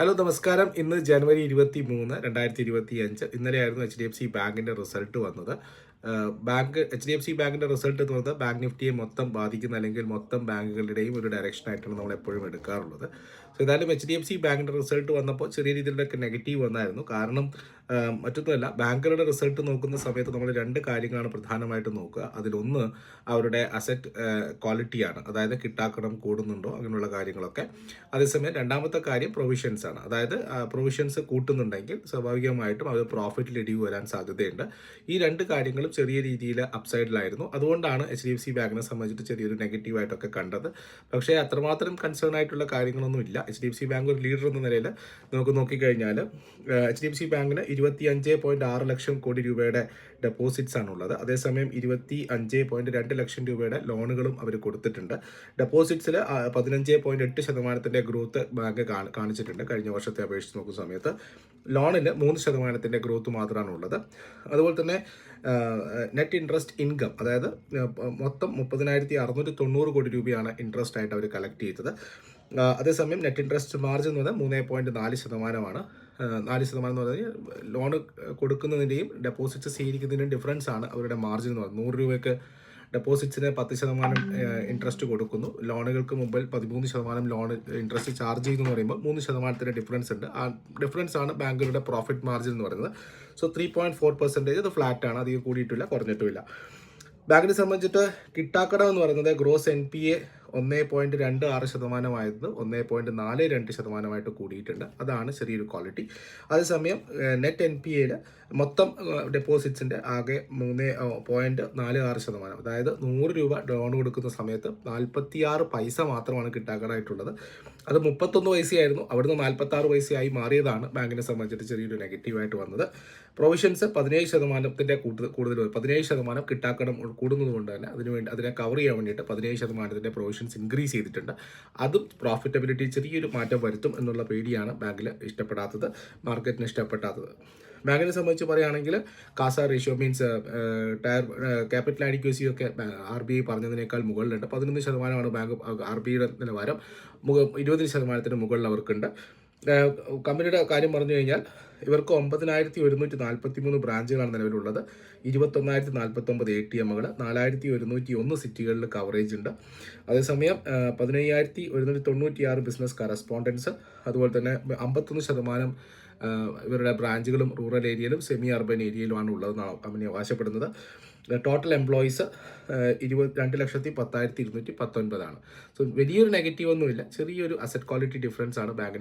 Hello നമസ്കാരം. ഇന്ന് ജനുവരി 23, 2025. ഇന്നലെയായിരുന്നു HDFC ബാങ്കിൻ്റെ റിസൾട്ട് വന്നത്. HDFC ബാങ്കിൻ്റെ റിസൾട്ട് എന്ന് പറയുന്നത് ബാങ്ക് നിഫ്റ്റിയെ മൊത്തം ബാധിക്കുന്ന അല്ലെങ്കിൽ മൊത്തം ബാങ്കുകളുടെയും ഒരു ഡയറക്ഷനായിട്ടാണ് നമ്മൾ എപ്പോഴും എടുക്കാറുള്ളത്. സോ ഏതായാലും HDFC ബാങ്കിൻ്റെ റിസൾട്ട് വന്നപ്പോൾ ചെറിയ രീതിയിലൊക്കെ നെഗറ്റീവ് വന്നായിരുന്നു. കാരണം മറ്റൊന്നുമല്ല, ബാങ്കുകളുടെ റിസൾട്ട് നോക്കുന്ന സമയത്ത് നമ്മൾ രണ്ട് കാര്യങ്ങളാണ് പ്രധാനമായിട്ടും നോക്കുക. അതിലൊന്ന് അവരുടെ അസറ്റ് ക്വാളിറ്റിയാണ്, അതായത് കിട്ടാക്കടം കൂടുന്നുണ്ടോ അങ്ങനെയുള്ള കാര്യങ്ങളൊക്കെ. അതേസമയം രണ്ടാമത്തെ കാര്യം പ്രൊവിഷൻസ് ആണ്. അതായത് പ്രൊവിഷൻസ് കൂട്ടുന്നുണ്ടെങ്കിൽ സ്വാഭാവികമായിട്ടും അത് പ്രോഫിറ്റിൽ ഇടിവ് വരാൻ സാധ്യതയുണ്ട്. ഈ രണ്ട് കാര്യങ്ങളും ചെറിയ രീതിയിൽ അപ്സൈഡിലായിരുന്നു. അതുകൊണ്ടാണ് HDFC ബാങ്കിനെ സംബന്ധിച്ചിട്ട് ചെറിയൊരു നെഗറ്റീവായിട്ടൊക്കെ കണ്ടത്. പക്ഷേ അത്രമാത്രം കൺസേൺ ആയിട്ടുള്ള കാര്യങ്ങളൊന്നും ഇല്ല. HDFC ബാങ്ക് ഒരു ലീഡർ എന്ന നിലയിൽ നമുക്ക് നോക്കിക്കഴിഞ്ഞാൽ HDFC ബാങ്കിന് 25.6 ലക്ഷം കോടി രൂപയുടെ ഡെപ്പോസിറ്റ്സ് ആണുള്ളത്. അതേസമയം 25.2 ലക്ഷം രൂപയുടെ ലോണുകളും അവർ കൊടുത്തിട്ടുണ്ട്. ഡെപ്പോസിറ്റ്സിൽ 15.8% ഗ്രോത്ത് ബാങ്ക് കാണിച്ചിട്ടുണ്ട് കഴിഞ്ഞ വർഷത്തെ അപേക്ഷിച്ച് നോക്കുന്ന സമയത്ത്. ലോണിന് 3% ഗ്രോത്ത് മാത്രമാണ് ഉള്ളത്. അതുപോലെ തന്നെ നെറ്റ് ഇൻട്രസ്റ്റ് ഇൻകം, അതായത് മൊത്തം 30,690 കോടി രൂപയാണ് ഇൻട്രസ്റ്റ് ആയിട്ട് അവർ കളക്ട് ചെയ്തത്. അതേസമയം നെറ്റ് ഇൻട്രസ്റ്റ് മാർജിൻ എന്ന് പറഞ്ഞാൽ 3.4%. 4% എന്ന് പറഞ്ഞാൽ ലോൺ കൊടുക്കുന്നതിൻ്റെയും ഡെപ്പോസിറ്റ്സ് സ്വീകരിക്കുന്നതിൻ്റെയും ഡിഫറൻസ് ആണ് അവരുടെ മാർജിൻ എന്ന് പറയുന്നത്. 100 രൂപയ്ക്ക് ഡെപ്പോസിറ്റ്സിന് 10% ഇൻട്രസ്റ്റ് കൊടുക്കുന്നു. ലോണുകൾക്ക് മുമ്പിൽ 13% ലോൺ ഇൻട്രസ്റ്റ് ചാർജ് ചെയ്യുന്നു എന്ന് പറയുമ്പോൾ 3% ഡിഫറൻസ് ഉണ്ട്. ആ ഡിഫറൻസ് ആണ് ബാങ്കുകളുടെ പ്രോഫിറ്റ് മാർജിൻ എന്ന് പറയുന്നത്. സോ 3.4% ഇത് ഫ്ലാറ്റാണ്, അധികം കൂടിയിട്ടില്ല കുറഞ്ഞിട്ടുമില്ല. ബാങ്കിനെ സംബന്ധിച്ചിട്ട് കിട്ടാക്കടം എന്ന് പറയുന്നത് ഗ്രോസ് NPA 1.26% 1.42% കൂടിയിട്ടുണ്ട്. അതാണ് ചെറിയൊരു ക്വാളിറ്റി. അതേസമയം നെറ്റ് NPAയിൽ മൊത്തം ഡെപ്പോസിറ്റ്സിൻ്റെ ആകെ 3.46%. അതായത് 100 രൂപ ലോൺ കൊടുക്കുന്ന സമയത്ത് 46 പൈസ മാത്രമാണ് കിട്ടാക്കടമായിട്ടുള്ളത്. അത് 31 പൈസയായിരുന്നു, അവിടുന്ന് 46 പൈസയായി മാറിയതാണ് ബാങ്കിനെ സംബന്ധിച്ചിട്ട് ചെറിയൊരു നെഗറ്റീവായിട്ട് വന്നത്. പ്രൊവിഷൻസ് 17% കൂടുതൽ 17% കിട്ടാക്കടം കൂടുന്നത് കൊണ്ട് തന്നെ അതിനെ കവർ ചെയ്യാൻ വേണ്ടിയിട്ട് 17% പ്രൊവിഷൻസ് ഇൻക്രീസ് ചെയ്തിട്ടുണ്ട്. അതും പ്രോഫിറ്റബിലിറ്റി ചെറിയൊരു മാറ്റം വരുത്തും എന്നുള്ള പേടിയാണ് ബാങ്കിൽ ഇഷ്ടപ്പെടാത്തത്, മാർക്കറ്റിന് ഇഷ്ടപ്പെടാത്തത്. ബാങ്കിനെ സംബന്ധിച്ച് പറയുകയാണെങ്കിൽ കാസ റേഷ്യോ മീൻസ് ക്യാപിറ്റൽ അഡിക്വസി ഒക്കെ RBI പറഞ്ഞതിനേക്കാൾ മുകളിലുണ്ട്. 11% ബാങ്ക് RBIയുടെ നിലവാരം. 20% മുകളിൽ അവർക്കുണ്ട്. കമ്പനിയുടെ കാര്യം പറഞ്ഞു കഴിഞ്ഞാൽ ഇവർക്ക് 9,143 ബ്രാഞ്ചുകളാണ് നിലവിലുള്ളത്. 21,049 ATMകൾ, 4,101 സിറ്റികളിൽ കവറേജ് ഉണ്ട്. അതേസമയം 15,196 ബിസിനസ് കറസ്പോണ്ടൻസ്, അതുപോലെ തന്നെ 51% ഇവരുടെ ബ്രാഞ്ചുകളും റൂറൽ ഏരിയയിലും സെമി അർബൻ ഏരിയയിലുമാണ് ഉള്ളതെന്നാണ് കമ്പനി അവകാശപ്പെടുന്നത്. ടോട്ടൽ എംപ്ലോയീസ് 22,10,219 ആണ്. സോ വലിയൊരു നെഗറ്റീവ് ഒന്നുമില്ല, ചെറിയൊരു അസറ്റ് ക്വാളിറ്റി ഡിഫറൻസ് ആണ് ബാങ്കിന്